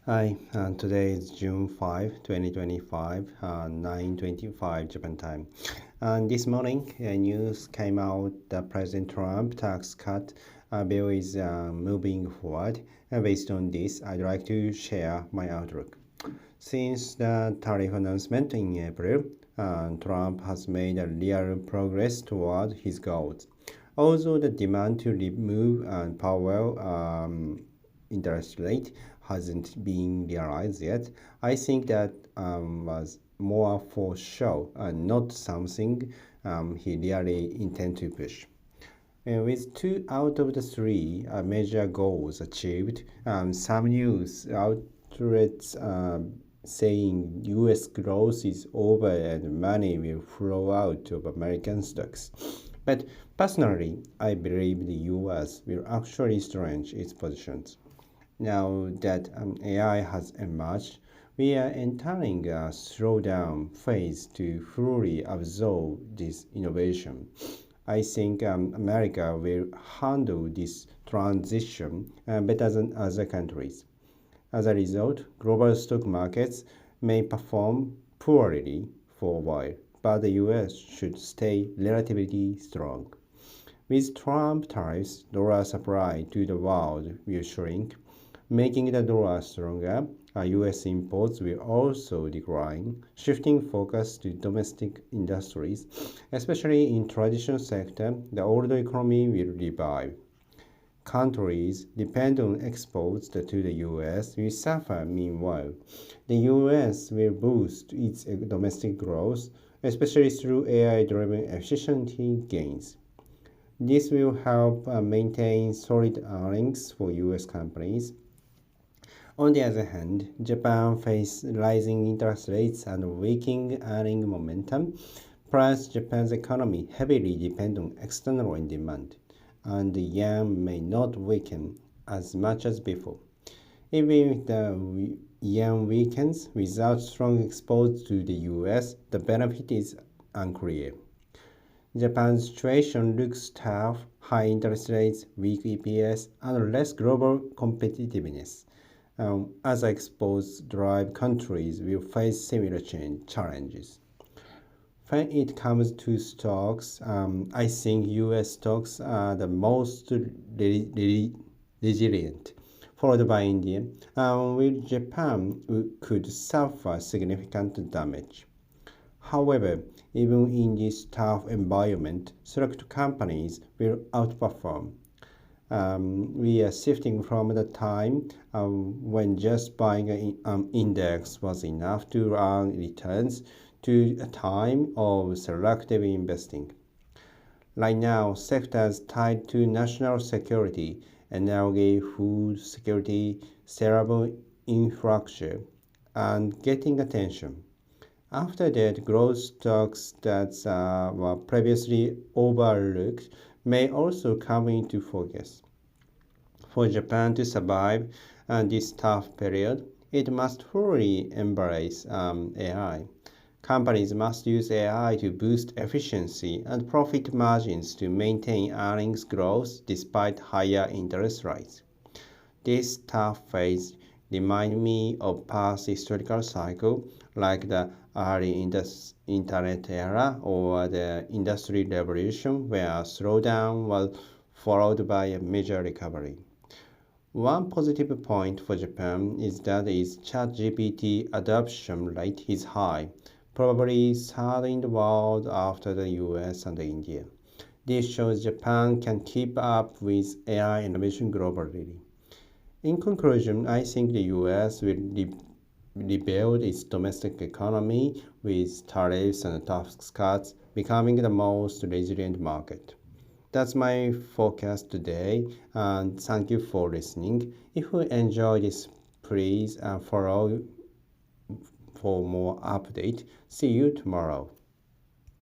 Hi, today is June 5, 2025, 9:25 Japan time. And this morning, news came out that President Trump tax cut bill is moving forward. And based on this, I'd like to share my outlook. Since the tariff announcement in April, Trump has made a real progress toward his goals. Although the demand to remove Powell interest rate hasn't been realized yet, I think that was more for show and not something he really intend to push. And with two out of the three major goals achieved, some news outlets saying U.S. growth is over and money will flow out of American stocks. But personally, I believe the U.S. will actually strengthen its positions. Now that AI has emerged, we are entering a slowdown phase to fully absorb this innovation. I think America will handle this transition better than other countries. As a result, global stock markets may perform poorly for a while, but the US should stay relatively strong. With Trump tariffs, dollar supply to the world will shrink, making the dollar stronger. US imports will also decline, shifting focus to domestic industries, especially in traditional sector. The old economy will revive. Countries depend on exports to the US will suffer meanwhile. The US will boost its domestic growth, especially through AI-driven efficiency gains. This will help maintain solid earnings for US companies. On the other hand, Japan faces rising interest rates and weakening earning momentum. Plus, Japan's economy heavily depends on external demand, and the yen may not weaken as much as before. Even if the yen weakens without strong exports to the US, the benefit is unclear. Japan's situation looks tough: high interest rates, weak EPS, and less global competitiveness. As exports drive countries will face similar challenges. When it comes to stocks, I think US stocks are the most resilient, followed by India, while Japan could suffer significant damage. However, even in this tough environment, select companies will outperform. We are shifting from the time when just buying an index was enough to earn returns to a time of selective investing. Right now, sectors tied to national security, energy, food security, cerebral infrastructure, and getting attention. After that, growth stocks that were previously overlooked may also come into focus. For Japan to survive this tough period, it must fully embrace AI. Companies must use AI to boost efficiency and profit margins to maintain earnings growth despite higher interest rates. This tough phase reminds me of past historical cycles like the early internet era or the Industrial Revolution, where a slowdown was followed by a major recovery. One positive point for Japan is that its ChatGPT adoption rate is high, probably third in the world after the US and India. This shows Japan can keep up with AI innovation globally. In conclusion, I think the US will rebuild its domestic economy with tariffs and tax cuts becoming the most resilient market. That's my forecast today, and thank you for listening. If you enjoy this, please follow for more update. See you tomorrow.